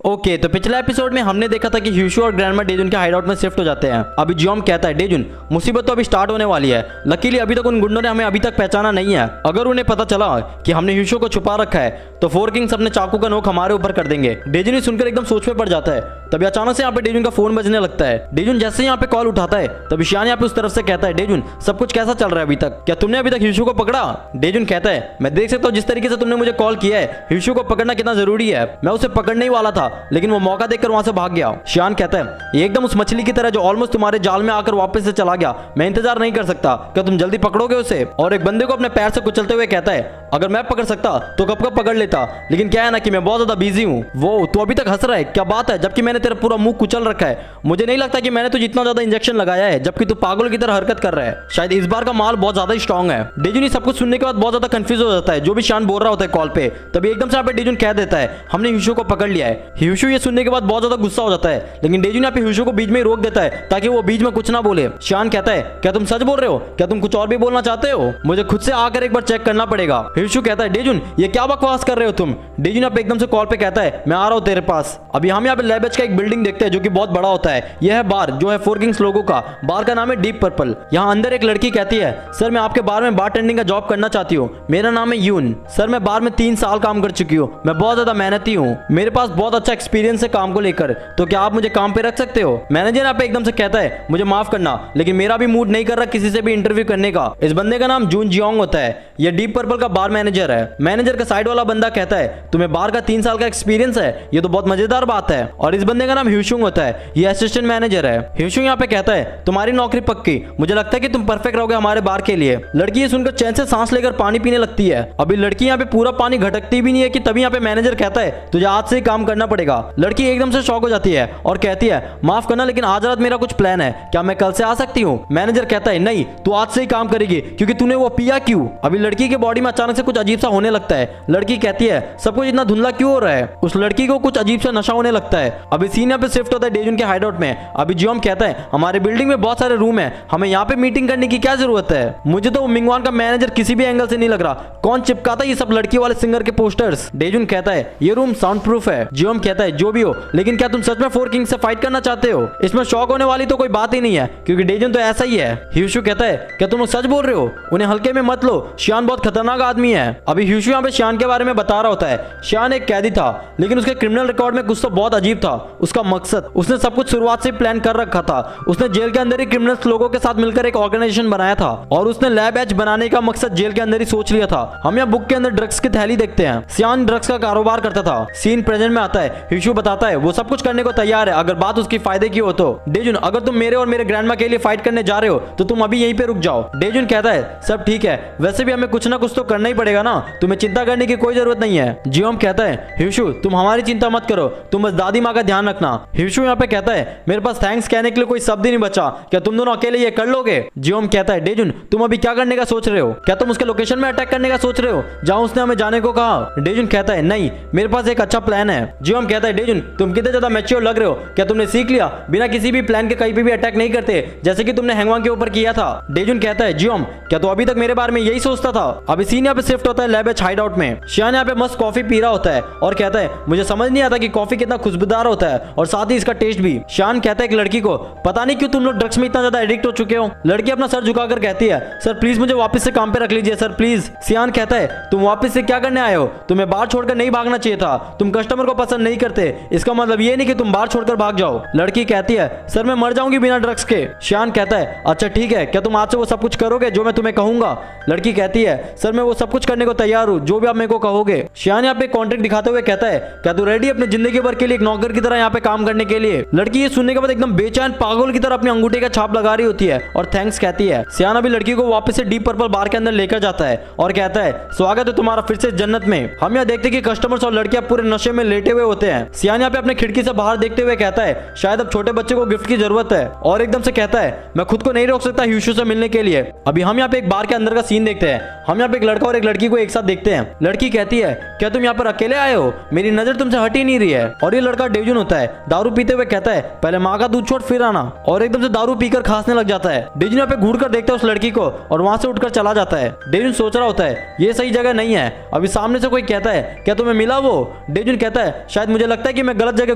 Okay, तो पिछले episode में हमने देखा था कि ह्यूशु और ग्रैंडमा डेजुन के हाइडआउट में शिफ्ट हो जाते हैं। अभी जियोम कहता है डेजुन मुसीबत तो अभी स्टार्ट होने वाली है। लकीली अभी तक उन गुंडों ने हमें अभी तक पहचाना नहीं है। अगर उन्हें पता चला कि हमने ह्यूशु को छुपा रखा है तो फोर किंग्स अपने चाकू का नोक हमारे ऊपर कर देंगे। डेजुन सुनकर एकदम सोच में पड़ जाता है। तभी अचानक से यहाँ पे डेजुन का फोन बजने लगता है। डेजुन जैसे ही यहाँ पे कॉल उठाता है तभी शियान यहाँ पे उस तरफ से कहता है डेजुन सब कुछ कैसा चल रहा है अभी तक, क्या तुमने अभी तक ह्यूशु को पकड़ा? डेजुन कहता है मैं देख सकता हूँ जिस तरीके से तुमने मुझे कॉल किया है ह्यूशु को पकड़ना कितना जरूरी है। मैं उसे पकड़ने ही वाला था लेकिन वो मौका देखकर वहां से भाग गया। शियान कहता है ये एकदम उस मछली की तरह जो ऑलमोस्ट तुम्हारे जाल में आकर वापस से चला गया। मैं इंतजार नहीं कर सकता, क्या तुम जल्दी पकड़ोगे उसे? और एक बंदे को अपने पैर से कुचलते हुए कहता है अगर मैं पकड़ सकता तो कब कब पकड़ लेता, लेकिन क्या है ना कि मैं बहुत ज्यादा बिजी हूँ। वो तू अभी तक हंस रहा है, क्या बात है? जबकि मैंने तेरा पूरा मुंह कुचल रखा है। मुझे नहीं लगता कि मैंने तुझे इतना ज्यादा इंजेक्शन लगाया है जबकि तू पागल की तरह हरकत कर रहा है। शायद इस बार का माल बहुत ज्यादा स्ट्रॉन्ग है। डेजुन सब कुछ सुनने के बाद बहुत ज्यादा कंफ्यूज हो जाता है जो भी शियान बोल रहा होता है कॉल पे। तभी एकदम से यहाँ पे डेजुन कह देता है हमने ह्यूशु को पकड़ लिया है। ह्यूशु ये सुनने के बाद बहुत ज्यादा गुस्सा हो जाता है लेकिन डेजुन यहाँ पे ह्यूशु को बीच में रोक देता है ताकि वो बीच में कुछ ना बोले। शियान कहता है क्या तुम सच बोल रहे हो? क्या तुम कुछ और भी बोलना चाहते हो? मुझे खुद से आकर एक बार चेक करना पड़ेगा। ह्यूशु कहता है डेजुन ये क्या बकवास कर रहे हो तुम? डेजुन यहाँ पे एकदम से कॉल पे कहता है मैं आ रहा हूँ तेरे पास। अभी हम यहाँ पे लैबेज का एक बिल्डिंग देखते हैं जो कि बहुत बड़ा होता है। यह है बार जो है फोर किंग्स लोगों का। बार का नाम है डीप पर्पल। यहाँ अंदर एक लड़की कहती है सर मैं आपके बार में बारटेंडिंग का जॉब करना चाहती हूँ। मेरा नाम है यून। सर मैं बार में 3 साल काम कर चुकी हूँ। मैं बहुत ज्यादा मेहनती हूँ। मेरे पास बहुत अच्छा एक्सपीरियंस है काम को लेकर, तो क्या आप मुझे काम पे रख सकते हो? मैनेजर यहाँ पे एकदम से कहता है मुझे माफ करना लेकिन मेरा भी मूड नहीं कर रहा किसी से भी इंटरव्यू करने का। इस बंदे का नाम जून जियोंग होता है। यह डीप पर्पल का बार मैनेजर है। मैनेजर का साइड वाला बंदा कहता है तुम्हें बार का 3 साल का एक्सपीरियंस है, ये तो बहुत मजेदार बात है। और इस बंदे का नाम ह्यूशुंग होता है। ये असिस्टेंट मैनेजर है। ह्यूशुंग यहाँ पे कहता है तुम्हारी नौकरी पक्की, मुझे लगता है कि तुम परफेक्ट रहोगे हमारे बार के लिए। लड़की ये सुनकर चैन से सांस लेकर पानी पीने लगती है। अभी लड़की यहाँ पे पूरा पानी घटकती भी नहीं है कि तभी यहाँ पे मैनेजर कहता है तुझे आज से ही काम करना पड़ेगा। लड़की एकदम से शॉक हो जाती है और कहती है माफ करना लेकिन आज रात मेरा कुछ प्लान है, क्या मैं कल से आ सकती हूँ? मैनेजर कहता है नहीं तू आज से ही काम करेगी क्योंकि तूने वो पिया क्यों? अभी लड़की के बॉडी में अचानक से कुछ अजीब सा होने लगता है। लड़की कहती है सब कुछ इतना धुंधला क्यों हो रहा है? उस लड़की को कुछ अजीब सा नशा होने लगता है। अभी सीन यहाँ पे शिफ्ट होता है डेजुन के हाइडआउट में। अभी जियोम कहता है हमारे बिल्डिंग में बहुत सारे रूम है, हमें यहाँ पे मीटिंग करने की क्या जरूरत है? मुझे तो मिंगवान का मैनेजर किसी भी एंगल से नहीं लग रहा। कौन चिपकाता ये सब लड़की वाले सिंगर के पोस्टर्स? डेजुन कहता है ये रूम साउंड प्रूफ है। जियोम कहता है जो भी हो लेकिन क्या तुम सच में फोर किंग से फाइट करना चाहते हो? इसमें शॉक होने वाली तो कोई बात ही नहीं है क्योंकि डेजुन तो ऐसा ही है। ह्यूशु कहता है क्या तुम सच बोल रहे हो? उन्हें हल्के में मत लो, शियान बहुत खतरनाक आदमी है। अभी ह्यूशु यहाँ पे शियान के बारे में बता रहा होता है। शियान एक कैदी था लेकिन उसके क्रिमिनल रिकॉर्ड में कुछ तो बहुत अजीब था। उसका मकसद उसने सब कुछ शुरुआत से प्लान कर रखा था। उसने जेल के अंदर ही क्रिमिनल्स लोगों के साथ मिलकर एक ऑर्गेनाइजेशन बनाया था और उसने लैब एज बनाने का मकसद जेल के अंदर ही सोच लिया था। हम यहाँ बुक के अंदर ड्रग्स की थैली देखते हैं। शियान ड्रग्स का कारोबार करता था। सीन प्रेजेंट में आता है। ह्यूशु बताता है वो सब कुछ करने को तैयार है अगर बात उसकी फायदे की हो तो। डेजुन अगर तुम मेरे और मेरे ग्रैंडमा के लिए फाइट करने जा रहे हो तो तुम अभी यहीं पे रुक जाओ। डेजुन कहता है सब ठीक है, वैसे भी हमें कुछ ना कुछ तो करना ही पड़ेगा ना, तुम्हें चिंता करने की कोई जरूरत नहीं है। जियोम कहता है ह्यूशु तुम हमारी चिंता मत करो, तुम बस दादी माँ का ध्यान रखना। ह्यूशु यहाँ पे कहता है मेरे पास थैंक्स कहने के लिए कोई शब्द ही नहीं बचा, क्या तुम दोनों अकेले ये कर लोगे? जियोम कहता है डेजुन तुम अभी क्या करने का सोच रहे हो? क्या तुम उसके लोकेशन में अटैक करने का सोच रहे हो जहां उसने हमें जाने को कहा? डेजुन कहता है नहीं, मेरे पास एक अच्छा प्लान है। जियोम कहता है डेजुन तुम कितने ज्यादा मैच्योर लग रहे हो, क्या तुमने सीख लिया बिना किसी भी प्लान के कहीं पे भी अटैक नहीं करते जैसे कि तुमने हैंगवांग के ऊपर किया था? डेजुन कहता है जियोम क्या तू अभी तक मेरे बारे में यही सोचता था? अभी सीन यहाँ पे शिफ्ट होता है लैबेज हाइडआउट में। शियान यहाँ पे मस्त कॉफी पी रहा होता है और कहता है मुझे समझ नहीं आता कि कॉफी कितना खुशबूदार होता है और साथ ही इसका टेस्ट भी। शियान कहता है एक लड़की को पता नहीं क्यों तुम लोग ड्रग्स में इतना ज्यादा एडिक्ट हो चुके हो। लड़की अपना सर झुकाकर कहती है सर प्लीज मुझे वापस से काम पे रख लीजिए सर प्लीज। शियान कहता है तुम वापस से क्या करने आए हो? तुम्हें बार छोड़कर नहीं भागना चाहिए था। तुम कस्टमर को पसंद नहीं करते, इसका मतलब ये नहीं कि तुम बार छोड़कर भाग जाओ। लड़की कहती है सर मैं मर जाऊंगी बिना ड्रग्स के। शियान कहता है अच्छा ठीक है, क्या तुम आज से वो सब कुछ करोगे जो मैं तुम्हें कहूंगा? लड़की कहती है सर मैं वो सब कुछ करने को तैयार हूँ जो भी आप मेरे को कहोगे। शियान यहाँ पे कॉन्ट्रैक्ट दिखाते हुए कहता है क्या तू रेडी अपनी जिंदगी भर के लिए एक नौकर की तरह यहाँ पे काम करने के लिए? लड़की ये सुनने के बाद एकदम बेचैन पागल की तरह अपनी अंगूठे का छाप लगा रही होती है और थैंक्स कहती है। शियान अभी लड़की को वापस से डीप पर्पल बार के अंदर लेकर जाता है और कहता है स्वागत है तुम्हारा फिर से जन्नत में। हम यहाँ देखते हैं कि कस्टमर्स और लड़कियां पूरे नशे में लेटे हुए होते हैं। शियान यहाँ पे अपने खिड़की से बाहर देखते हुए कहता है शायद अब छोटे बच्चे को गिफ्ट की जरूरत है और एकदम से कहता है मैं खुद को नहीं रोक सकता ह्यूशु से मिलने के लिए। अभी हम यहाँ पे एक बार के अंदर का सीन देखते हैं। हम यहाँ पे एक लड़का और एक लड़की को एक साथ देखते हैं। लड़की कहती है क्या तुम यहाँ पर अकेले आए हो? मेरी नजर तुमसे हट ही नहीं रही है। और ये लड़का डेजुन होता होता है, दारू पीते हुए कहता है पहले माँ का दूध छोड़ फिर आना, और एकदम से दारू पीकर खांसने लग जाता है। डेजुन यहाँ पे घूर कर देखता है उस लड़की को और वहां से उठकर चला जाता है। डेजुन सोच रहा होता है ये सही जगह नहीं है। अभी सामने से कोई कहता है क्या तुम्हें मिला वो? डेजुन कहता है शायद मुझे लगता है कि मैं गलत जगह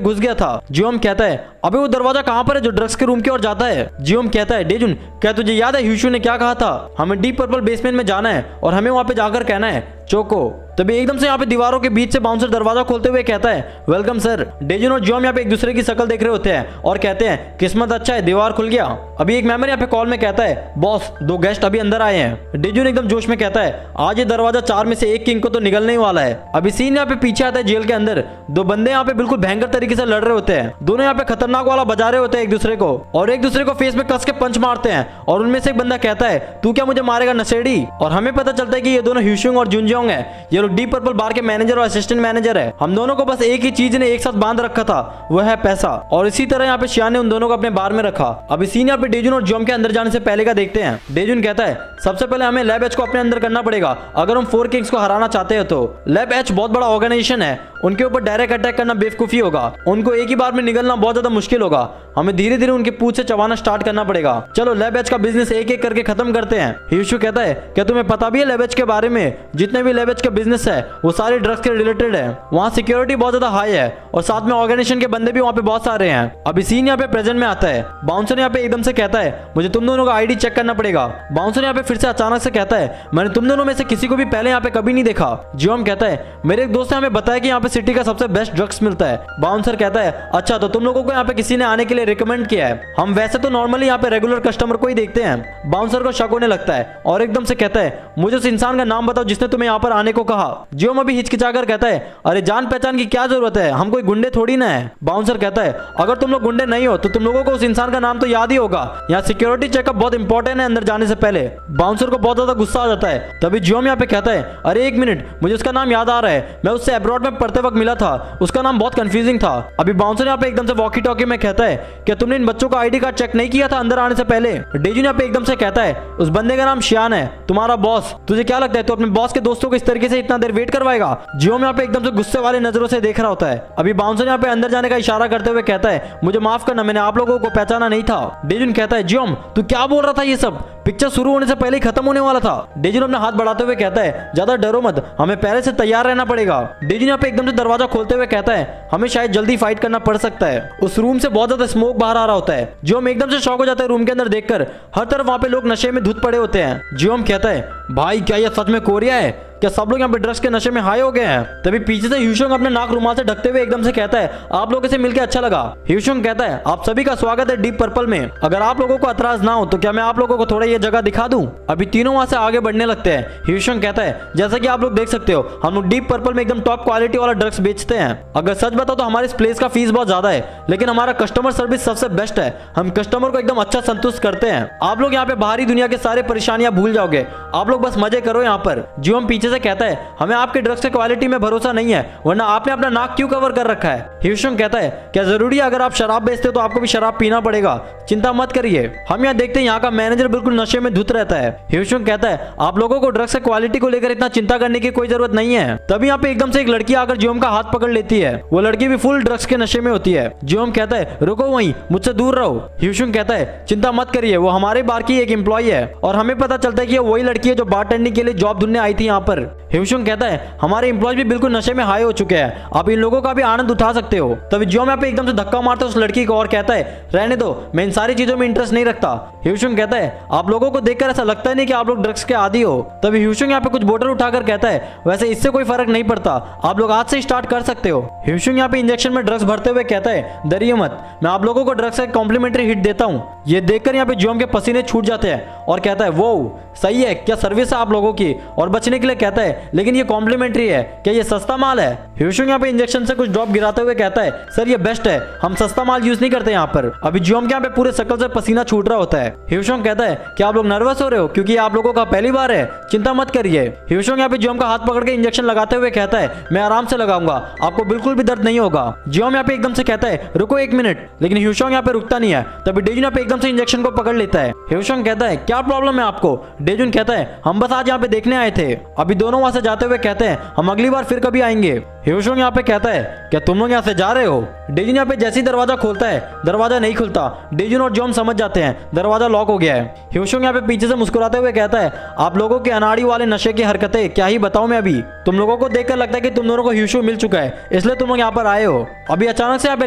घुस गया था। जियोम कहता है अबे वो दरवाजा कहाँ पर है जो ड्रग्स के रूम की ओर जाता है? जियोम कहता है डेजुन क्या तुझे याद है ह्यूशु ने क्या कहा था? हमें डीप पर्पल बेसमेंट में जाना है और हमें वहां पे जाकर कहना है चोको। तभी एकदम से यहाँ पे दीवारों के बीच से बाउंसर दरवाजा खोलते हुए कहता है वेलकम सर। डेजुन और जियोम यहाँ पे एक दूसरे की शक्ल देख रहे होते हैं और कहते हैं किस्मत अच्छा है दीवार खुल गया। अभी एक मेंबर यहाँ पे कॉल में कहता है बॉस 2 गेस्ट अभी अंदर आए हैं। डेजुन एकदम जोश में कहता है आज ये दरवाजा 4 में से 1 किंग को तो निकलने ही वाला है। अभी सीन यहाँ पे पीछे आता है जेल के अंदर 2 बंदे यहाँ पे बिल्कुल भयंकर तरीके से लड़ रहे होते हैं। दोनों यहाँ पे खतरनाक वाला बजा रहे होते हैं एक दूसरे को और एक दूसरे को फेस में कस के पंच मारते हैं और उनमें से एक बंदा कहता है तू क्या मुझे मारेगा नशेड़ी? और हमें पता चलता है कि ये दोनों ह्यूशुंग और जुनजियोंग है। ये लोग डीप पर्पल बार के मैनेजर और असिस्टेंट मैनेजर है। हम दोनों को बस एक ही चीज ने एक साथ बांध रखा था, वह है पैसा। और इसी तरह यहाँ पे शियान ने उन दोनों को अपने बार में रखा। अभी सीन यहाँ पे डेजुन और जियोम के अंदर जाने से पहले का देखते हैं। डेजुन कहता है सबसे पहले हमें लैब एच को अपने अंदर करना पड़ेगा अगर हम 4 किंग्स को हराना चाहते हैं तो। लैब एच बहुत बड़ा ऑर्गेनाइजेशन है, उनके ऊपर डायरेक्ट अटैक करना बेवकूफी होगा। उनको एक ही बार में निकलना बहुत ज्यादा मुश्किल होगा। हमें धीरे धीरे उनके पूंछ से चबाना स्टार्ट करना पड़ेगा। चलो लैब एच का बिजनेस एक एक करके खत्म करते हैं। ह्यूशु कहता है क्या तुम्हें पता भी है लैब एच के बारे में? जितने भी लैब एच के बिजनेस है वो सारे ड्रग्स के रिलेटेड है। वहाँ सिक्योरिटी बहुत ज्यादा हाई है और साथ में ऑर्गेनाइजेशन के बंदे भी वहाँ पे बहुत सारे हैं। अभी सीन यहाँ पे प्रेजेंट में आता है। बाउंसर यहाँ पे एकदम से कहता है मुझे तुम दोनों का आईडी चेक करना पड़ेगा। बाउंसर यहाँ पे फिर से अचानक से कहता है मैंने तुम दोनों में से किसी को भी पहले यहाँ पे कभी नहीं देखा। जियोम कहता है मेरे एक दोस्त ने हमें बताया कि यहाँ पे सिटी का सबसे बेस्ट ड्रग्स मिलता है। बाउंसर कहता है अच्छा तो तुम लोगों को यहाँ पे किसी ने आने के लिए रिकमेंड किया है? हम वैसे तो नॉर्मली यहाँ पे रेगुलर कस्टमर को ही देखते हैं। बाउंसर को शक होने लगता है और एकदम से कहता है मुझे उस इंसान का नाम बताओ जिसने तुम्हें यहाँ पर आने को कहा। जियोम अभी हिचकिचाकर कहता है अरे जान पहचान की क्या जरूरत है, हम कोई गुंडे थोड़ी ना है। बाउंसर कहता है अगर तुम लोग गुंडे नहीं हो तो तुम लोगों को उस इंसान का नाम तो याद ही होगा। यहाँ सिक्योरिटी चेकअप बहुत इंपॉर्टेंट है अंदर जाने से पहले। बाउंसर को बहुत ज्यादा गुस्सा आ जाता है। तभी जियोम यहाँ पे कहता है अरे एक मिनट मुझे उसका नाम याद आ रहा है, मैं उससे अब्रॉड में पढ़ते वक्त मिला था, उसका नाम बहुत कंफ्यूजिंग था। अभी बाउंसर यहाँ पे एकदम से वॉकी टॉकी में कहता है क्या तुमने इन बच्चों का आईडी कार्ड चेक नहीं किया था अंदर आने से पहले? डेजुन यहाँ पे एकदम से कहता है उस बंदे का नाम शियान है, तुम्हारा बॉस। तुझे क्या लगता है तो अपने बॉस के दोस्तों को इस तरीके से इतना देर वेट करवाएगा? जियोम यहाँ पे एकदम से गुस्से वाले नजरों से देख रहा होता है। अभी बाउंसर यहाँ पे अंदर जाने का इशारा करते हुए कहता है मुझे माफ करना, मैंने आप लोगों को पहचाना नहीं था। डेजुन कहता है जियोम तू क्या बोल रहा था, ये सब पिक्चर शुरू होने से पहले ही खत्म होने वाला था। डेजुन अपना हाथ बढ़ाते हुए कहता है ज्यादा डरो मत, हमें पहले से तैयार रहना पड़ेगा। डेजुन यहाँ पे एकदम से दरवाजा खोलते हुए कहता है हमें शायद जल्दी फाइट करना पड़ सकता है। उस रूम से बहुत ज्यादा स्मोक बाहर आ रहा होता है। जियोम एकदम से शॉक हो जाता है रूम के अंदर देखकर, हर तरफ वहां पे लोग नशे में धुत पड़े होते हैं। जियोम कहता है भाई क्या यह सच में कोरिया है? क्या सब लोग यहाँ पे ड्रग्स के नशे में हाई हो गए हैं? तभी पीछे से ह्यूशुंग अपने नाक रुमाल से ढकते हुए एकदम से कहता है आप लोगों से मिलकर अच्छा लगा। ह्यूशुंग कहता है आप सभी का स्वागत है डीप पर्पल में, अगर आप लोगों को एतराज ना हो तो क्या मैं आप लोगों को थोड़ा ये जगह दिखा दूं? अभी तीनों वहां से आगे बढ़ने लगते हैं। ह्यूशुंग कहता है जैसा कि आप लोग देख सकते हो हम लोग डीप पर्पल में एकदम टॉप क्वालिटी वाला ड्रग्स बेचते हैं। अगर सच बताओ तो हमारे इस प्लेस का फीस बहुत ज्यादा है लेकिन हमारा कस्टमर सर्विस सबसे बेस्ट है। हम कस्टमर को एकदम अच्छा संतुष्ट करते हैं। आप लोग यहाँ पे बाहरी दुनिया के सारे परेशानियां भूल जाओगे, आप लोग बस मजे करो यहाँ पर। जियोम पीछे से कहता है हमें आपके ड्रग्स की क्वालिटी में भरोसा नहीं है, वरना आपने अपना नाक क्यों कवर कर रखा है? ह्यूशुंग कहता है क्या जरूरी है अगर आप शराब बेचते हो तो आपको भी शराब पीना पड़ेगा? चिंता मत करिए। हम यहाँ देखते हैं यहाँ का मैनेजर बिल्कुल नशे में धुत रहता है। ह्यूशुंग कहता है आप लोगों को ड्रग्स की क्वालिटी को लेकर इतना चिंता करने की कोई जरूरत नहीं है। तभी यहाँ पे एकदम से एक लड़की आकर जियोम का हाथ पकड़ लेती है। वो लड़की भी फुल ड्रग्स के नशे में होती है। जियोम कहता है रुको वहीं, मुझसे दूर रहो। ह्यूशुंग कहता है चिंता मत करिए, वो हमारे बार की एक एम्प्लॉय है और हमें पता चलता है कि वही लड़की है जो बारटेंडिंग के लिए जॉब ढूंढने आई थी यहाँ पर। ह्यूशुंग कहता है हमारे एम्प्लॉय भी बिल्कुल नशे में हाई हो चुके हैं, आप इन लोगों का भी आनंद उठा सकते हो। तभी जियोम यहाँ पे एकदम से धक्का मारता है उस लड़की को और कहता है रहने दो, मैं इन सारी चीजों में इंटरेस्ट नहीं रखता। ह्यूशुंग कहता है आप लोगों को देखकर ऐसा लगता नहीं कि आप लोग ड्रग्स के आदी हो। तभी ह्यूशुंग यहाँ पे कुछ बोतल उठाकर कहता है वैसे इससे कोई फर्क नहीं पड़ता, आप लोग आज से स्टार्ट कर सकते हो। ह्यूशुंग यहाँ पे इंजेक्शन में ड्रग्स भरते हुए कहता है डरिए मत, मैं आप लोगों को ड्रग्स का कॉम्प्लीमेंट्री हिट देता हूँ। ये देखकर यहाँ पे जियोम के पसीने छूट जाते हैं और कहता है वो सही है, क्या सर्विस है आप लोगों की? और बचने के लिए कहता है लेकिन ये कॉम्प्लीमेंट्री है, क्या ये सस्ता माल है? ह्यूशुंग यहाँ पे इंजेक्शन से कुछ ड्रॉप गिराते हुए कहता है सर ये बेस्ट है, हम सस्ता माल यूज नहीं करते यहाँ पर। अभी जियोम के यहाँ पे पूरे शकल से पसीना छूट रहा होता है। ह्यूशुंग कहता है क्या आप लोग नर्वस हो रहे हो क्योंकि आप लोगों का पहली बार है? चिंता मत करिए। ह्यूशुंग यहाँ पे जियोम का हाथ पकड़ के इंजेक्शन लगाते हुए कहता है मैं आराम से लगाऊंगा, आपको बिल्कुल भी दर्द नहीं होगा। जियोम यहाँ पे एकदम से कहता है रुको एक मिनट, लेकिन ह्यूशुंग यहाँ पे रुकता नहीं है। तभी डेजुन यहाँ पे एकदम से इंजेक्शन को पकड़ लेता है। ह्यूशुंग कहता है क्या प्रॉब्लम है आपको? डेजुन कहता है हम बस आज यहाँ पे देखने आए थे। अभी दोनों वहां से जाते हुए कहते हैं हम अगली बार फिर कभी आएंगे। ह्यूशोंग यहाँ पे कहता है क्या तुम लोग यहाँ से जा रहे हो। डेजुन यहाँ पे जैसे ही दरवाजा खोलता है दरवाजा नहीं खुलता। डेजुन और जॉम समझ जाते हैं दरवाजा लॉक हो गया है। ह्यूशोंग यहाँ पे पीछे से मुस्कुराते हुए कहता है आप लोगों के अनाड़ी वाले नशे की हरकतें क्या ही बताऊं मैं अभी। तुम लोगों को देखकर लगता है कि तुम दोनों को ह्यूशो मिल चुका है इसलिए तुम लोग यहाँ पर आए हो। अभी अचानक से यहाँ पे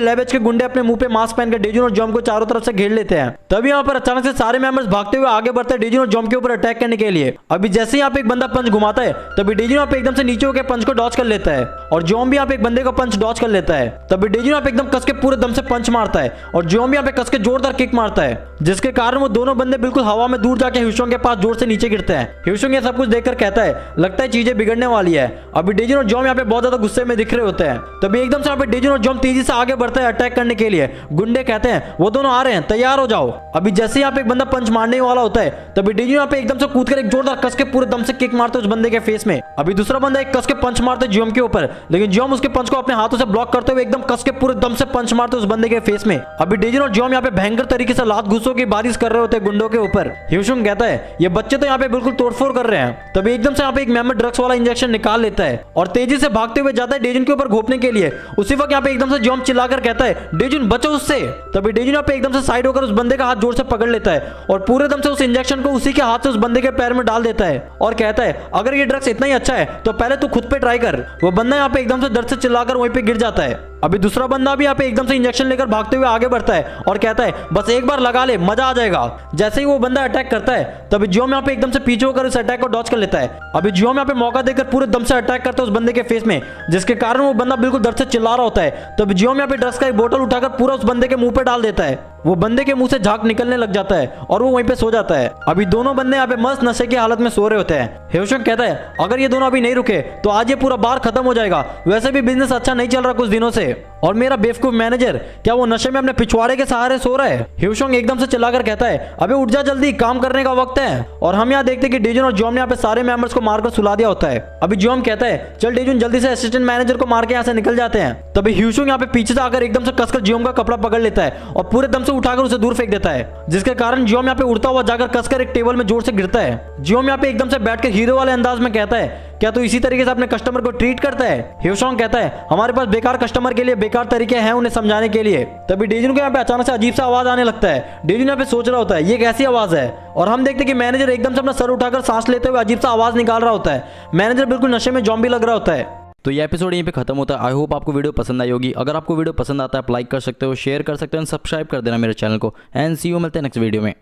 लेवेज के गुंडे अपने मुंह पे मास्क पहनकर डेजुन और जॉम को चारों तरफ से घेर लेते हैं। तभी यहाँ पर अचानक से सारे मेंबर्स भागते हुए आगे बढ़ते हैं डेजुन और जॉम के ऊपर अटैक करने के लिए। अभी जैसे यहाँ पे एक बंदा पंच घुमाता है तभी डेजुन यहाँ पे एकदम से नीचे होकर पंच को डॉच कर लेता है और जॉम भी यहाँ पे एक बंदे को पंच डॉच कर लेता है। तभी डेजुन यहाँ पे एकदम कस के पूरे दम से पंच मारता है और जॉम भी यहाँ पे कस के जोरदार किक मारता है जिसके कारण वो दोनों बंदे बिल्कुल हवा में दूर जाके ह्यूशोंग के पास जोर से नीचे गिरते हैं। ह्यूशोंग ये सब कुछ देखकर कहता है लगता है चीजें बिगड़ने वाली है। अभी डेजुन और जॉम यहाँ पे बहुत ज्यादा गुस्से में दिख रहे होते हैं। तभी एकदम से यहाँ पे डेजुन और जॉम तेजी से आगे बढ़ते हैं अटैक करने के लिए। गुंडे कहते हैं वो दोनों आ रहे हैं तैयार हो जाओ। अभी जैसे यहाँ पे एक बंदा पंच मारने वाला होता है तभी डेजुन यहाँ पे एकदम से कूदकर एक जोरदार कस के पूरे दम से किक मारते उस बंदे के फेस में। अभी दूसरा बंदा एक कस के पंच मारते जॉम के ऊपर लेकिन जॉम उसके पंच को अपने हाथों से ब्लॉक करते हुए एकदम कस के पूरे दम से पंच मारते उस बंदे के फेस में। अभी डेजुन और जॉम यहाँ पे भयंकर तरीके से लात घुसों की बारिश कर रहे होते हैं गुंडों के ऊपर। ह्यूशोंग कहता है ये बच्चे तो यहाँ पे बिल्कुल तोड़फोड़ कर रहे हैं। तभी एकदम से यहाँ पे एक मेंबर ड्रग्स वाला इंजेक्शन निकाल लेता है और तेजी से भागते हुए जाता है डेजुन के ऊपर घोपने के लिए। उसी वक्त यहाँ पे एकदम से जॉम चिल्लाकर कहता है डेजुन बचो उससे। तभी डेजुन यहाँ पे एकदम से साइड होकर उस बंदे का हाथ जोर से पकड़ लेता है और पूरे दम से उस इंजेक्शन को उसी के हाथ से उस बंदे के पैर में डाल देता है और कहता है अगर ये ड्रग्स इतना ही अच्छा है तो पहले तू खुद पे ट्राई कर। वो बंदा यहाँ पे एकदम से दर्द से चिल्लाकर वहीं पे गिर जाता है। अभी दूसरा बंदा भी यहाँ पे एकदम से इंजेक्शन लेकर भागते हुए आगे बढ़ता है और कहता है बस एक बार लगा ले मजा आ जाएगा। जैसे ही वो बंदा अटैक करता है तभी जॉम यहाँ पे एकदम से पीछे होकर इस अटैक को डॉच कर लेता है। अभी जॉम यहाँ पे मौका देकर पूरे दम से अटैक करता है उस बंदे के फेस में जिसके कारण वो बंदा बिल्कुल दर्द से चिल्ला रहा होता है। तभी जॉम यहाँ पे ड्रग्स का एक बोतल उठाकर पूरा उस बंदे के मुंह पे डाल देता है। वो बंदे के मुंह से झाग निकलने लग जाता है और वो वहीं पे सो जाता है। अभी दोनों बंदे यहाँ पे मस्त नशे की हालत में सो रहे होते हैं। ह्यूशोंग कहता है अगर ये दोनों अभी नहीं रुके तो आज ये पूरा बार खत्म हो जाएगा। वैसे भी बिजनेस अच्छा नहीं चल रहा कुछ दिनों से और मेरा बेवकूफ मैनेजर क्या वो नशे में अपने पिछवाड़े के सहारे सो रहा है। ह्यूशोंग एकदम से चिल्लाकर कहता है अबे उठ जा जल्दी काम करने का वक्त है। और हम यहाँ देखते हैं कि डेजुन और जॉम ने यहाँ पे सारे मेंबर्स को मारकर सुला दिया होता है। अभी जॉम कहता है चल डेजुन जल्दी से असिस्टेंट मैनेजर को मार के यहाँ से निकल जाते हैं। तभी ह्यूशोंग यहाँ पे पीछे से आकर एकदम से कसकर जॉम का कपड़ा पकड़ लेता है और पूरे दम से उठाकर उसे दूर फेंक देता है जिसके कारण जॉम यहाँ पे उड़ता हुआ जाकर कसकर एक टेबल में जोर से गिरता है। जॉम यहाँ पे एकदम से बैठकर हीरो वाले अंदाज में कहता है क्या तू इसी तरीके से अपने कस्टमर को ट्रीट करता है। ह्यूशोंग कहता है हमारे पास बेकार कस्टमर के लिए बेकार तरीके हैं उन्हें समझाने के लिए। तभी डेजुन को यहाँ पे अचानक से अजीब सा आवाज आने लगता है। डेजुन यहाँ पे सोच रहा होता है ये कैसी आवाज है और हम देखते हैं कि मैनेजर एकदम से अपना सर उठाकर सांस लेते हुए अजीब सा आवाज निकाल रहा होता है। मैनेजर बिल्कुल नशे में जॉम्बी लग रहा होता है। तो ये एपिसोड यहीं पे खत्म होता है। आई होप आपको वीडियो पसंद आई होगी। अगर आपको वीडियो पसंद आता है आप लाइक कर सकते हो, शेयर कर सकते हो, सब्सक्राइब कर देना मेरे चैनल को। एंड सी यू, मिलते हैं नेक्स्ट वीडियो में।